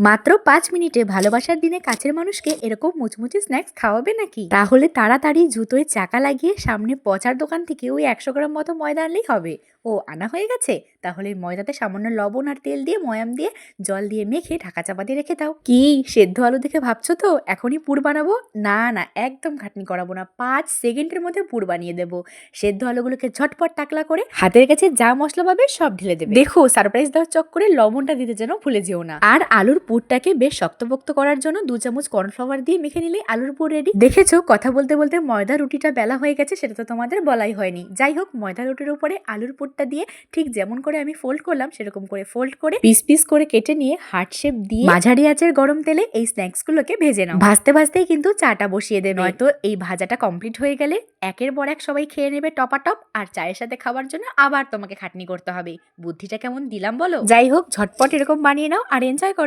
মাত্র 5 মিনিটে ভালোবাসার দিনে কাছের মানুষকে এরকম মুচমুচে স্ন্যাক্স খাওয়াবে নাকি? তাহলে তাড়াতাড়ি জুতোয় চাকা লাগিয়ে সামনে পচার দোকান থেকে ওই 100 গ্রাম মতো ময়দা আনলেই হবে। ও আনা হয়ে গেছে? তাহলে ময়দাতে সামান্য লবণ আর তেল দিয়ে ময়াম দিয়ে জল দিয়ে মেখে ঢাকা চাপা দিয়ে রেখে দাও। কি সেদ্ধ আলু দেখে ভাবছো তো এখনই পুর বানাবো? না না, একদম খাটনি করাবো না, 5 সেকেন্ডের মধ্যে পুর বানিয়ে দেবো। সেদ্ধ আলুগুলোকে ঝটপট টাকলা করে হাতের কাছে যা মশলা পাবে সব ঢেলে দেবে। দেখো সারপ্রাইজ দেওয়ার চক্করে লবণটা দিতে যেন ভুলে যেও না। আর আলুর পুরটাকে বেশ শক্তপোক্ত করার জন্য 2 চামচ কর্নফ্লাওয়ার দিয়ে মেখে নিলে আলুর পুর রেডি। দেখেছো কথা বলতে বলতে ময়দা রুটিটা বেলা হয়ে গেছে, সেটা তো তোমাদের বলাই হয়নি। যাই হোক, ময়দা রুটির উপরে আলুর পুরটা দিয়ে ঠিক যেমন করে আমি ফোল্ড করলাম সেরকম করে ফোল্ড করে পিস পিস করে কেটে নিয়ে হার্ট শেপ দিয়ে মাঝারি আঁচের গরম তেলে এই স্ন্যাক্স গুলোকে ভেজে নাও। ভাজতে ভাজতেই কিন্তু চাটা বসিয়ে দেবে, নয়তো এই ভাজাটা কমপ্লিট হয়ে গেলে একের পর এক সবাই খেয়ে নেবে টপাটপ, আর চায়ের সাথে খাওয়ার জন্য আবার তোমাকে খাটনি করতে হবে। বুদ্ধিটা কেমন দিলাম বলো? যাই হোক, ঝটপট এরকম বানিয়ে নাও আর এনজয় করো।